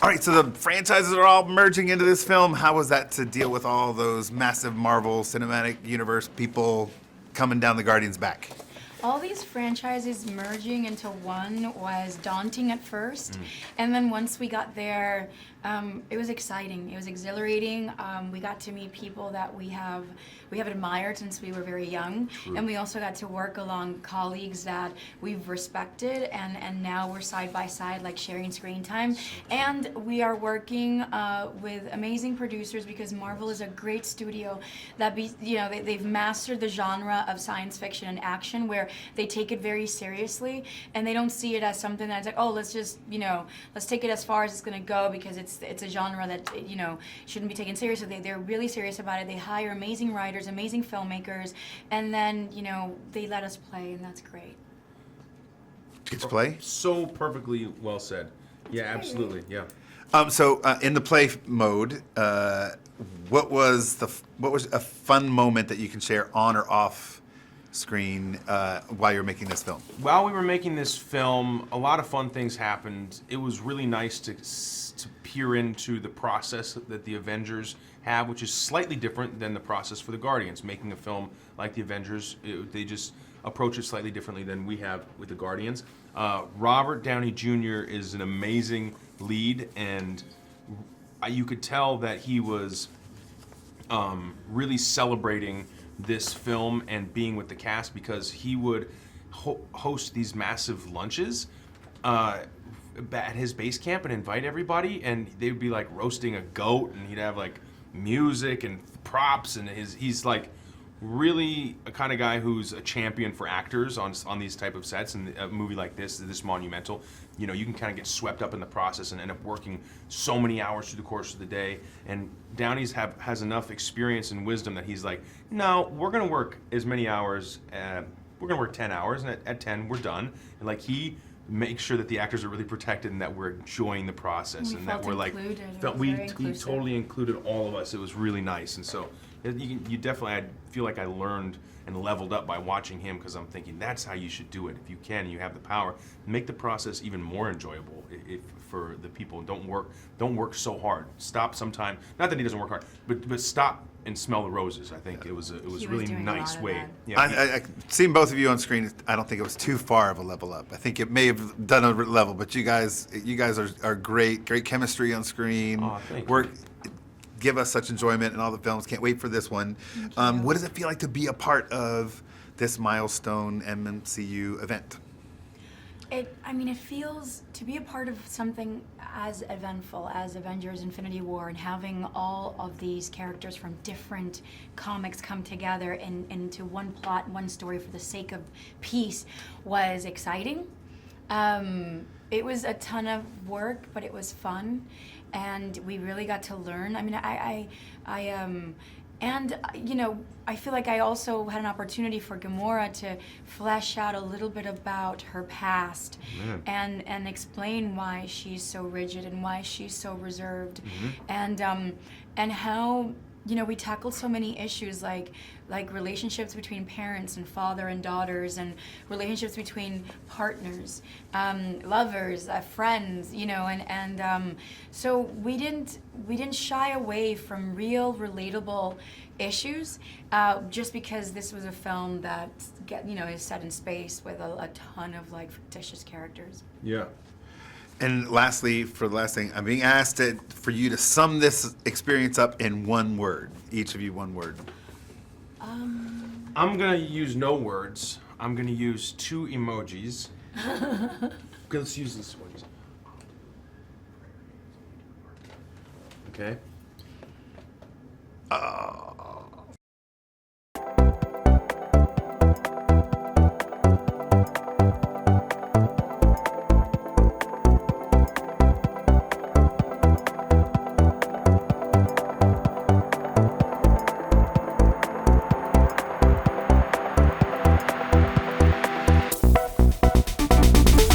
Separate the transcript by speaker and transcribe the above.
Speaker 1: All right, so the franchises are all merging into this film. How was that to deal with all those massive Marvel Cinematic Universe people coming down the Guardians' back?
Speaker 2: All these franchises merging into one was daunting at first, and then once we got there, it was exciting. It was exhilarating. We got to meet people that we have admired since we were very young. True. And we also got to work along colleagues that we've respected, and now we're side by side, like sharing screen time. And we are working with amazing producers because Marvel is a great studio that they've mastered the genre of science fiction and action where they take it very seriously and they don't see it as something that's like, oh, let's just let's take it as far as it's gonna go because it's a genre that shouldn't be taken seriously. They're really serious about it. They hire amazing writers, amazing filmmakers, and then they let us play, and that's great.
Speaker 1: Get to play?
Speaker 3: So perfectly well said. Yeah, absolutely. Yeah.
Speaker 1: So in the play mode, what was a fun moment that you can share on or off screen while you're making this film?
Speaker 3: While we were making this film, a lot of fun things happened. It was really nice to peer into the process that the Avengers have, which is slightly different than the process for the Guardians. Making a film like the Avengers, they just approach it slightly differently than we have with the Guardians. Robert Downey Jr. is an amazing lead, and you could tell that he was really celebrating this film and being with the cast because he would host these massive lunches at his base camp and invite everybody, and they would be like roasting a goat, and he'd have like music and props, and he's like really a kind of guy who's a champion for actors on these type of sets. And a movie like this monumental, you can kind of get swept up in the process and end up working so many hours through the course of the day. And Downey's has enough experience and wisdom that he's like, no, we're gonna work as many hours. We're gonna work 10 hours, and at 10 we're done. And like he makes sure that the actors are really protected and that we're enjoying the process and that we're like he totally included all of us. It was really nice, and so you definitely, I feel like I learned and leveled up by watching him because I'm thinking that's how you should do it. If you can, you have the power, make the process even more enjoyable. If for the people, don't work so hard. Stop sometime. Not that he doesn't work hard, but stop and smell the roses. I think it was really nice way.
Speaker 1: Yeah, I seen both of you on screen. I don't think it was too far of a level up. I think it may have done a level, but you guys are great chemistry on screen.
Speaker 3: Oh, thank you.
Speaker 1: Give us such enjoyment in all the films. Can't wait for this one. What does it feel like to be a part of this milestone MCU event?
Speaker 2: It feels to be a part of something as eventful as Avengers Infinity War and having all of these characters from different comics come together into one plot, one story for the sake of peace was exciting. It was a ton of work, but it was fun, and we really got to learn. I feel like I also had an opportunity for Gamora to flesh out a little bit about her past and explain why she's so rigid and why she's so reserved, and how we tackled so many issues like relationships between parents and father and daughters, and relationships between partners, lovers, friends, so we didn't shy away from real relatable issues, just because this was a film that is set in space with a ton of fictitious characters.
Speaker 3: Yeah.
Speaker 1: And lastly, for the last thing, I'm being asked for you to sum this experience up in one word. Each of you, one word.
Speaker 3: I'm going to use no words. I'm going to use 2 emojis. Okay, let's use this one. Okay?